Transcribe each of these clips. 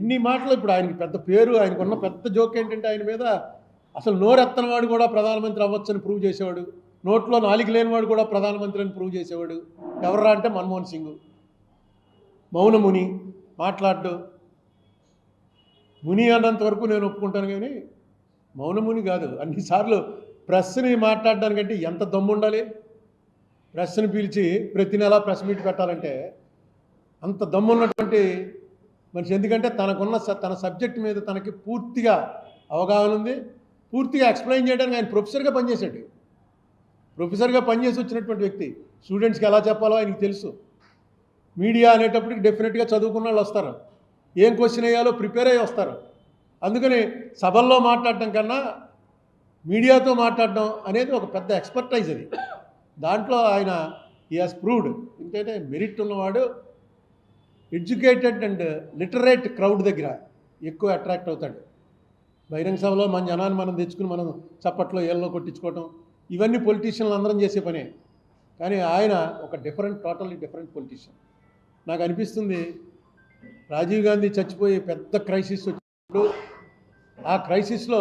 ఎన్ని మాటలు. ఇప్పుడు ఆయనకి పెద్ద పేరు, ఆయనకున్న పెద్ద జోక్ ఏంటంటే ఆయన మీద అసలు నోరెత్తని వాడు కూడా ప్రధానమంత్రి అవ్వచ్చని ప్రూవ్ చేసేవాడు, నోట్లో నాలుగు లేనివాడు కూడా ప్రధానమంత్రి అని ప్రూవ్ చేసేవాడు. ఎవర్రా అంటే మన్మోహన్ సింగ్. మౌనముని మాట్లాడు. ముని అన్నంత వరకు నేను ఒప్పుకుంటాను, కానీ మౌనముని కాదు. అన్నిసార్లు ప్రెస్ని మాట్లాడడానికంటే ఎంత దమ్ము ఉండాలి. ప్రెస్ని పిలిచి ప్రతి నెల ప్రెస్ మీట్ పెట్టాలంటే అంత దమ్ము ఉన్నటువంటి మనిషి. ఎందుకంటే తన సబ్జెక్ట్ మీద తనకి పూర్తిగా అవగాహన ఉంది. పూర్తిగా ఎక్స్ప్లెయిన్ చేయడానికి ఆయన ప్రొఫెసర్గా పనిచేశాడు. ప్రొఫెసర్గా పనిచేసి వచ్చినటువంటి వ్యక్తి. స్టూడెంట్స్కి ఎలా చెప్పాలో ఆయనకి తెలుసు. మీడియా అనేటప్పటికి డెఫినెట్గా చదువుకున్న వాళ్ళు వస్తారు, ఏం క్వశ్చన్ వేయాలో ప్రిపేర్ అయ్యి వస్తారు. అందుకని సభల్లో మాట్లాడటం కన్నా మీడియాతో మాట్లాడడం అనేది ఒక పెద్ద ఎక్స్పర్టైజ్. అది దాంట్లో ఆయన ఈ హాస్ ప్రూవ్డ్. ఎందుకంటే మెరిట్ ఉన్నవాడు ఎడ్యుకేటెడ్ అండ్ లిటరేట్ క్రౌడ్ దగ్గర ఎక్కువ అట్రాక్ట్ అవుతాడు. బహిరంగ సభలో మన జనాన్ని మనం తెచ్చుకుని మనం చప్పట్లో ఏళ్ళలో కొట్టించుకోవటం ఇవన్నీ పొలిటీషియన్లు అందరం చేసే పనే. కానీ ఆయన ఒక టోటల్లీ డిఫరెంట్ పొలిటీషియన్. నాకు అనిపిస్తుంది రాజీవ్ గాంధీ చచ్చిపోయి పెద్ద క్రైసిస్ వచ్చినప్పుడు ఆ క్రైసిస్లో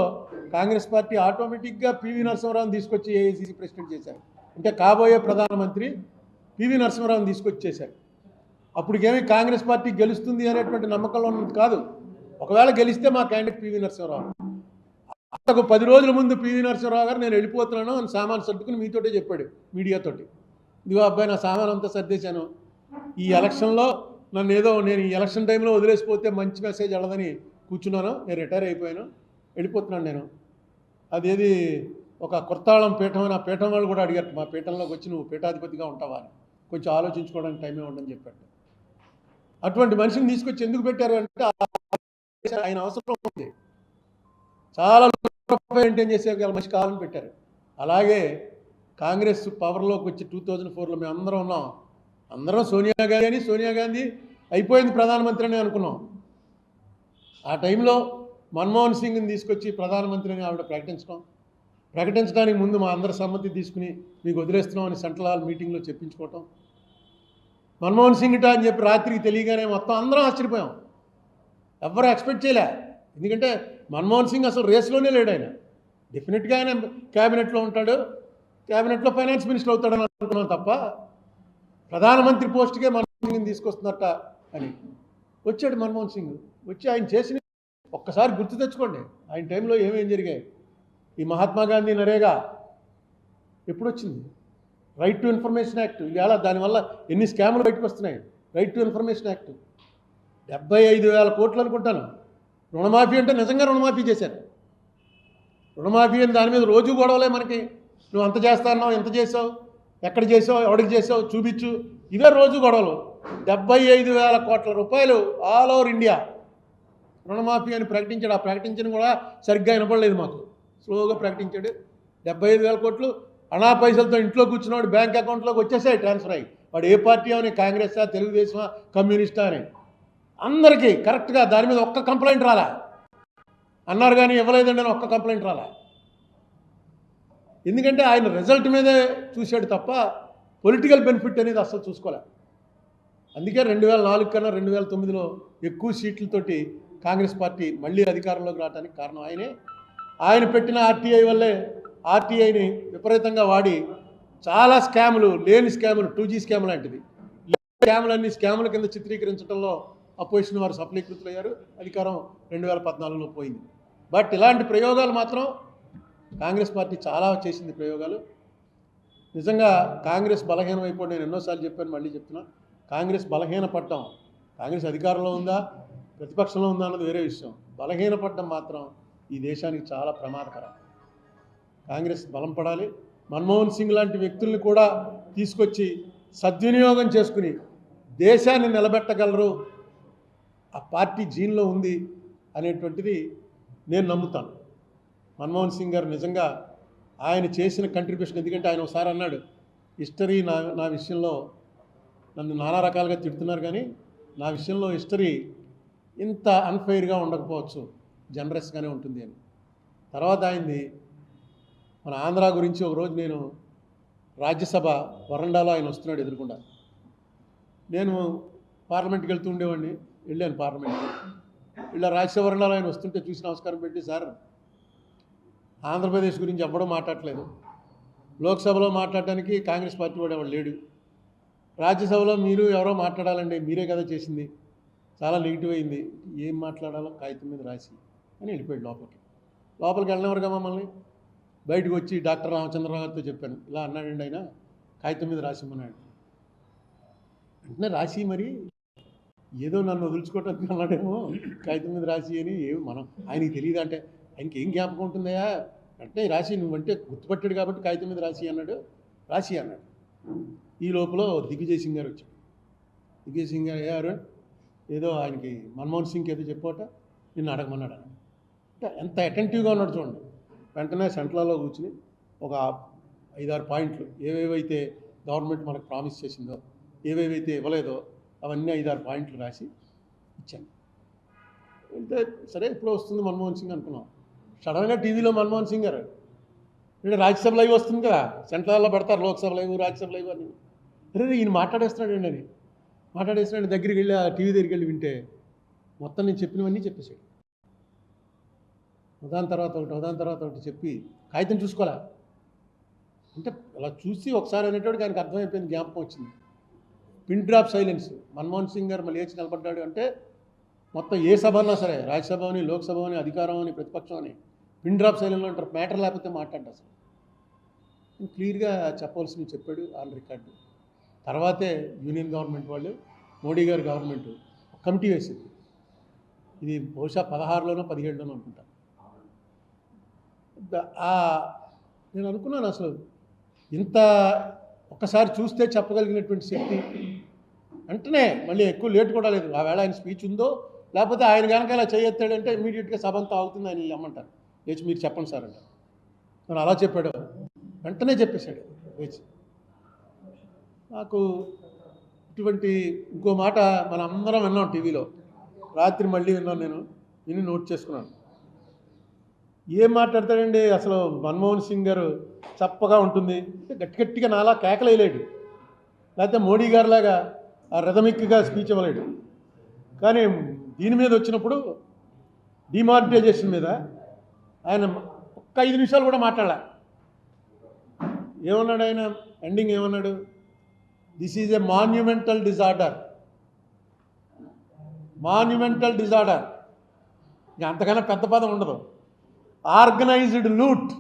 కాంగ్రెస్ పార్టీ ఆటోమేటిక్గా పివి నరసింహారావుని తీసుకొచ్చి ఏఐసిసి ప్రెసిడెంట్ చేశారు. అంటే కాబోయే ప్రధానమంత్రి పివి నరసింహారావుని తీసుకొచ్చి చేశారు. అప్పటికేమీ కాంగ్రెస్ పార్టీ గెలుస్తుంది అనేటువంటి నమ్మకంలో ఉన్నది కాదు. ఒకవేళ గెలిస్తే మా క్యాండిడేట్ పివి నరసింహారావు. అంతకు 10 రోజుల ముందు పివి నరసింహారావు గారు నేను వెళ్ళిపోతున్నాను అని సామాను సర్దుకుని మీతోటే చెప్పాడు మీడియాతోటి. ఇదిగో అబ్బాయి నా సామాను అంతా సర్దేశాను, ఈ ఎలక్షన్లో నేను ఈ ఎలక్షన్ టైంలో వదిలేసిపోతే మంచి మెసేజ్ వెళ్ళదని కూర్చున్నాను, నేను రిటైర్ అయిపోయాను, వెళ్ళిపోతున్నాను నేను. అదేది ఒక కొత్తాళం పీఠం అని ఆ పీఠం వాళ్ళు కూడా అడిగారు, మా పీఠంలోకి వచ్చి నువ్వు పీఠాధిపతిగా ఉంటావా అని. కొంచెం ఆలోచించుకోవడానికి టైమే ఉండని చెప్పాడు. అటువంటి మనిషిని తీసుకొచ్చి ఎందుకు పెట్టారు అంటే ఆయన అవసరం ఉంది. చాలా మెయింటైన్ చేసే మనిషి కావాలని పెట్టారు. అలాగే కాంగ్రెస్ పవర్లోకి వచ్చి 2004లో మేము అందరం ఉన్నాం. అందరం సోనియా గాంధీ అయిపోయింది ప్రధానమంత్రి అని అనుకున్నాం. ఆ టైంలో మన్మోహన్ సింగ్ని తీసుకొచ్చి ప్రధానమంత్రిని ఆవిడ ప్రకటించడానికి ముందు మా అందరి సమ్మతి తీసుకుని మీకు వదిలేస్తున్నామని సెంట్రల్ హాల్ మీటింగ్లో చెప్పించుకోవటం. మన్మోహన్ సింగ్ అని చెప్పి రాత్రికి తెలియగానే మొత్తం అందరం ఆశ్చర్యపోయాం. ఎవరు ఎక్స్పెక్ట్ చేయలే. ఎందుకంటే మన్మోహన్ సింగ్ అసలు రేస్లోనే లేడు. ఆయన డెఫినెట్గా ఆయన క్యాబినెట్లో ఉంటాడు, క్యాబినెట్లో ఫైనాన్స్ మినిస్టర్ అవుతాడని అనుకున్నాం తప్ప ప్రధానమంత్రి పోస్ట్కే మన్మోహన్ సింగ్ని తీసుకొస్తున్నట్ట అని. వచ్చాడు మన్మోహన్ సింగ్. వచ్చి ఆయన చేసిన ఒక్కసారి గుర్తు తెచ్చుకోండి ఆయన టైంలో ఏమేం జరిగాయి. ఈ మహాత్మా గాంధీ నరేగా ఎప్పుడు వచ్చింది? Right to information act. ఇవాళ దానివల్ల ఎన్ని స్కాములు బయటకు వస్తున్నాయి. రైట్ టు ఇన్ఫర్మేషన్ యాక్ట్ 75,000 కోట్లు అనుకుంటాను. రుణమాఫీ అంటే నిజంగా రుణమాఫీ చేశారు. రుణమాఫీ అని దాని మీద రోజు గొడవలే మనకి. నువ్వు అంత చేస్తాన్నావు, ఎంత చేసావు, ఎక్కడ చేసావు, ఎవరికి చేసావు చూపించు, ఇవే రోజు గొడవలు. 75,000 కోట్ల రూపాయలు ఆల్ ఓవర్ ఇండియా రుణమాఫీ అని ప్రకటించాడు. ఆ ప్రకటించిన కూడా సరిగ్గా వినపడలేదు మాకు, స్లోగా ప్రకటించాడు. 75,000 కోట్లు అనా పైసలతో ఇంట్లో కూర్చున్నాడు, బ్యాంక్ అకౌంట్లోకి వచ్చేసాయి ట్రాన్స్ఫర్ అయ్యి. వాడు ఏ పార్టీ అని, కాంగ్రెసా, తెలుగుదేశమా, కమ్యూనిస్టా అని అందరికీ కరెక్ట్గా దాని మీద ఒక్క కంప్లైంట్ రాలా. అన్నారు కానీ ఇవ్వలేదండి అని ఒక్క కంప్లైంట్ రాలా. ఎందుకంటే ఆయన రిజల్ట్ మీదే చూశాడు తప్ప పొలిటికల్ బెనిఫిట్ అనేది అసలు చూసుకోలే. అందుకే 2004 కన్నా 2009లో ఎక్కువ సీట్లతోటి కాంగ్రెస్ పార్టీ మళ్ళీ అధికారంలోకి రావడానికి కారణం ఆయనే. ఆయన పెట్టిన ఆర్టీఐ వల్లే ఆర్టీఐని విపరీతంగా వాడి చాలా స్కాములు, లేని స్కాములు, 2G స్కామ్ లాంటివి స్కాములన్నీ స్కాముల కింద చిత్రీకరించడంలో అపోజిషన్ వారు సఫలీకృతులయ్యారు. అధికారం 2014లో పోయింది. బట్ ఇలాంటి ప్రయోగాలు మాత్రం కాంగ్రెస్ పార్టీ చాలా చేసింది ప్రయోగాలు. నిజంగా కాంగ్రెస్ బలహీనం అయిపోయి నేను ఎన్నోసార్లు చెప్పాను, మళ్ళీ చెప్తున్నా. కాంగ్రెస్ బలహీనపడటం, కాంగ్రెస్ అధికారంలో ఉందా ప్రతిపక్షంలో ఉందా అన్నది వేరే విషయం. బలహీనపడటం మాత్రం ఈ దేశానికి చాలా ప్రమాదకరం. కాంగ్రెస్ బలం పడాలి. మన్మోహన్ సింగ్ లాంటి వ్యక్తుల్ని కూడా తీసుకొచ్చి సద్వినియోగం చేసుకుని దేశాన్ని నిలబెట్టగలరు, ఆ పార్టీ జీన్లో ఉంది అనేటువంటిది నేను నమ్ముతాను. మన్మోహన్ సింగ్ గారు నిజంగా ఆయన చేసిన కంట్రిబ్యూషన్, ఎందుకంటే ఆయన ఒకసారి అన్నాడు, హిస్టరీ నా విషయంలో నన్ను నానా రకాలుగా తిడుతున్నారు కానీ నా విషయంలో హిస్టరీ ఇంత అన్ఫెయిర్గా ఉండకపోవచ్చు, జనరస్గానే ఉంటుంది అని. తర్వాత ఆయనది మన ఆంధ్ర గురించి ఒకరోజు నేను రాజ్యసభ వరండాలో ఆయన వస్తున్నాడు ఎదురుకుండా. నేను పార్లమెంట్కి వెళ్తూ ఉండేవాడిని, వెళ్ళాను పార్లమెంట్కి. ఇలా రాజ్యసభలో ఆయన వస్తుంటే చూసి నమస్కారం పెట్టి, సార్ ఆంధ్రప్రదేశ్ గురించి ఎవ్వడూ మాట్లాడలేదు, లోక్సభలో మాట్లాడడానికి కాంగ్రెస్ పార్టీ వాడు ఎవడు లేడు, రాజ్యసభలో మీరు ఎవరో మాట్లాడాలండి, మీరే కదా చేసింది, చాలా నెగిటివ్ అయింది, ఏం మాట్లాడాలో కాగితం మీద రాసి అని వెళ్ళిపోయాడు లోపలికి వెళ్ళినవరుగా మమ్మల్ని. బయటకు వచ్చి డాక్టర్ రామచంద్రరావు గారితో చెప్పాను, ఇలా అన్నాడండి ఆయన, కాగితం మీద రాసిమ్మన్నాడు. వెంటనే రాసి మరి ఏదో నన్ను వదులుచుకోవటానికి అన్నాడేమో, కాగితం మీద రాసి అని ఏమి మనం ఆయనకి తెలియదు అంటే ఆయనకి ఏం జ్ఞాపకం ఉంటుందయా, వెంటనే రాసి నువ్వంటే గుర్తుపట్టాడు కాబట్టి కాగితం మీద రాసి అన్నాడు. ఈ లోపల దిగ్విజయ్ సింగ్ గారు వచ్చాడు. దిగ్విజయ్ సింగ్ గారు అరుణ్ ఏదో ఆయనకి మన్మోహన్ సింగ్ ఏదో చెప్పాట, నిన్ను అడగమన్నాడు అని. అంటే ఎంత అటెంటివ్గా ఉన్నాడు చూడండి. వెంటనే సెంట్రల్లో కూర్చుని ఒక 5-6 పాయింట్లు ఏవేవైతే గవర్నమెంట్ మనకు ప్రామిస్ చేసిందో, ఏవేవైతే ఇవ్వలేదో అవన్నీ 5-6 పాయింట్లు రాసి ఇచ్చాను. అంటే సరే ఇప్పుడు వస్తుంది మన్మోహన్ సింగ్ అనుకున్నాం. సడన్గా టీవీలో మన్మోహన్ సింగ్ గారు అంటే రాజ్యసభ లైవ్ వస్తుంది కదా, సెంట్రల్లో పెడతారు లోక్సభ లైవ్ రాజ్యసభ లైవ్ అని. అరే ఈయన మాట్లాడేస్తున్నాడండి అని మాట్లాడేస్తున్నాడు. దగ్గరికి వెళ్ళి ఆ టీవీ దగ్గరికి వెళ్ళి వింటే మొత్తం నేను చెప్పినవన్నీ చెప్పేశాడు. ఉదాహరణ తర్వాత ఒకటి చెప్పి కాగితం చూసుకోలే అంటే అలా చూసి ఒకసారి అనేటోడికి ఆయనకు అర్థమైపోయింది, జ్ఞాపకం వచ్చింది. Pin drop silence. Manmohan Singh గారు మళ్ళీ లేచి నిలబడ్డాడు అంటే మొత్తం ఏ సభ అన్నా సరే, రాజ్యసభ అని, లోక్సభ అని, అధికారం అని, ప్రతిపక్షం అని, పిన్ డ్రాప్ సైలెన్స్లో ఉంటారు. మ్యాటర్ లేకపోతే మాట్లాడ్డా అసలు క్లియర్గా చెప్పవలసింది చెప్పాడు ఆన్ రికార్డు. తర్వాతే యూనియన్ గవర్నమెంట్ వాళ్ళు, మోడీ గారి గవర్నమెంట్ కమిటీ వేసింది. ఇది బహుశా 16లోనో 17లోనో అనుకుంటా. నేను అనుకున్నాను అసలు ఇంత ఒక్కసారి చూస్తే చెప్పగలిగినటువంటి శక్తి. వెంటనే మళ్ళీ ఎక్కువ లేట్ కూడా లేదు. ఆ వేళ ఆయన స్పీచ్ ఉందో లేకపోతే ఆయన కనుక ఇలా చేయొత్తాడంటే ఇమీడియట్గా సభ అంతా అవుతుంది, ఆయన ఇమ్మంటారు, లేచి మీరు చెప్పండి సార్ అంటారు. నేను అలా చెప్పాడు, వెంటనే చెప్పేశాడు లేచి. నాకు ఇటువంటి ఇంకో మాట మనం అందరం విన్నాం టీవీలో, రాత్రి మళ్ళీ విన్నాను, నేను విని నోట్ చేసుకున్నాను. ఏం మాట్లాడతాడండి అసలు మన్మోహన్ సింగ్ గారు, చప్పగా ఉంటుంది, గట్టిగా నాలా కేకలేయలేడు, లేకపోతే మోడీ గారిలాగా ఆ రిథమిక్గా స్పీచ్ ఇవ్వలేడు. కానీ దీని మీద వచ్చినప్పుడు డిమానిటైజేషన్ మీద ఆయన ఒక్క 5 నిమిషాలు కూడా మాట్లాడలే. ఏమన్నాడు ఆయన ఎండింగ్ ఏమన్నాడు, this is a monumental disorder. ఇంకా అంతకన్నా పెద్ద పదం ఉండదు. Organised loot.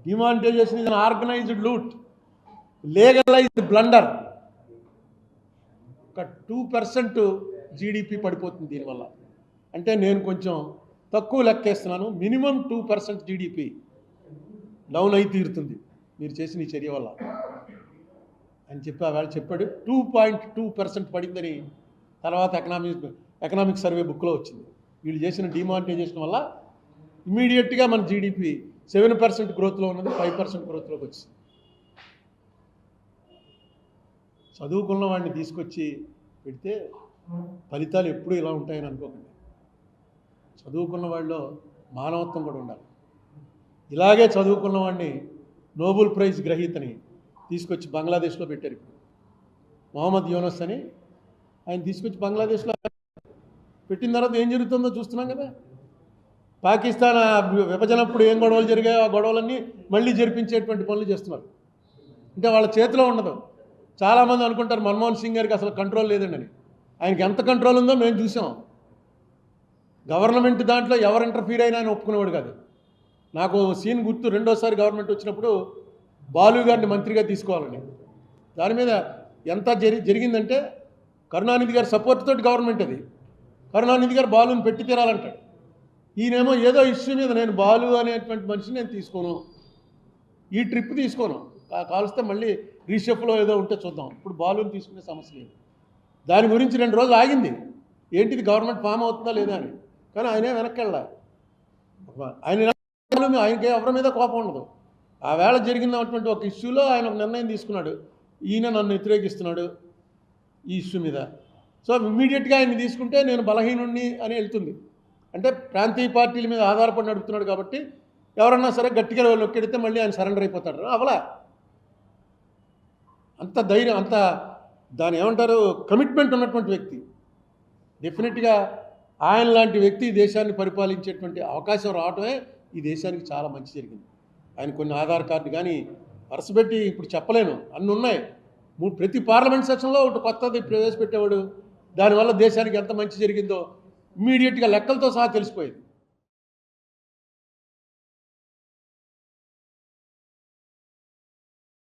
Demonetisation is an organised loot, legalised blunder. ఒక 2% జీడిపి పడిపోతుంది దీనివల్ల. అంటే నేను కొంచెం తక్కువ లెక్కేస్తున్నాను, మినిమం 2% జీడిపి డౌన్ అయి తీరుతుంది మీరు చేసిన ఈ చర్య వల్ల అని చెప్పి ఆ వేళ చెప్పాడు. 2.2% పడిందని తర్వాత ఎకనామిక్ సర్వే బుక్లో వచ్చింది. వీళ్ళు చేసిన డిమానిటైజేషన్ వల్ల ఇమీడియట్గా మన జీడిపి 7% గ్రోత్లో ఉన్నది 5% గ్రోత్లోకి వచ్చింది. చదువుకున్న వాడిని తీసుకొచ్చి పెడితే ఫలితాలు ఎప్పుడూ ఇలా ఉంటాయని అనుకోకండి. చదువుకున్న వాళ్ళలో మానవత్వం కూడా ఉండాలి. ఇలాగే చదువుకున్న వాడిని నోబెల్ ప్రైజ్ గ్రహీతని తీసుకొచ్చి బంగ్లాదేశ్లో పెట్టారు. ఇప్పుడు మొహమ్మద్ యూనస్ అని ఆయన తీసుకొచ్చి బంగ్లాదేశ్లో పెట్టిన తర్వాత ఏం జరుగుతుందో చూస్తున్నాం కదా. పాకిస్తాన్ విభజనప్పుడు ఏం గొడవలు జరిగాయో ఆ గొడవలన్నీ మళ్ళీ జరిపించేటువంటి పనులు చేస్తున్నారు. అంటే వాళ్ళ చేతిలో ఉండదు. చాలామంది అనుకుంటారు మన్మోహన్ సింగ్ గారికి అసలు కంట్రోల్ లేదండి అని. ఆయనకి ఎంత కంట్రోల్ ఉందో మేము చూసాం. గవర్నమెంట్ దాంట్లో ఎవరు ఇంటర్ఫీర్ అయినా ఆయన ఒప్పుకునేవాడు కాదు. నాకు సీన్ గుర్తు, రెండోసారి గవర్నమెంట్ వచ్చినప్పుడు బాలు గారిని మంత్రిగా తీసుకోవాలని, దాని మీద ఎంత జరిగిందంటే కరుణానిధి గారి సపోర్ట్ తోటి గవర్నమెంట్ అది. కరుణానిధి గారు బాలుని పెట్టి తీరాలంటాడు. ఈయనేమో ఏదో ఇష్యూ మీద నేను బాలు అనేటువంటి మనిషిని నేను తీసుకోను, ఈ ట్రిప్ తీసుకోను, కావలిస్తే మళ్ళీ రీషెఫ్లో ఏదో ఉంటే చూద్దాం, ఇప్పుడు బాలుని తీసుకునే సమస్య లేదు. దాని గురించి 2 రోజులు ఆగింది, ఏంటిది గవర్నమెంట్ ఫామ్ అవుతుందా లేదా అని. కానీ ఆయనే వెనక్కి వెళ్ళాలి. ఆయనకి ఎవరి మీద కోపం ఉండదు. ఆ వేళ జరిగినటువంటి ఒక ఇష్యూలో ఆయన ఒక నిర్ణయం తీసుకున్నాడు, ఈయన నన్ను వ్యతిరేకిస్తున్నాడు ఈ ఇష్యూ మీద, సో ఇమ్మీడియట్గా ఆయన తీసుకుంటే నేను బలహీనుణ్ణి అని వెళ్తుంది. అంటే ప్రాంతీయ పార్టీల మీద ఆధారపడి నడుపుతున్నాడు కాబట్టి ఎవరన్నా సరే గట్టిగా నొక్కెడితే మళ్ళీ ఆయన సరెండర్ అయిపోతాడు. అవలా అంత ధైర్యం, అంత దాని ఏమంటారు కమిట్మెంట్ ఉన్నటువంటి వ్యక్తి. డెఫినెట్గా ఆయన లాంటి వ్యక్తి ఈ దేశాన్ని పరిపాలించేటువంటి అవకాశం రావటమే ఈ దేశానికి చాలా మంచి జరిగింది. ఆయన కొన్ని ఆధార్ కార్డు కానీ వరుసపెట్టి ఇప్పుడు చెప్పలేను, అన్నీ ఉన్నాయి. ప్రతి పార్లమెంట్ సెక్షన్లో ఒకటి కొత్తది ప్రవేశపెట్టేవాడు. దానివల్ల దేశానికి ఎంత మంచి జరిగిందో ఇమ్మీడియట్గా లెక్కలతో సహా తెలిసిపోయేది.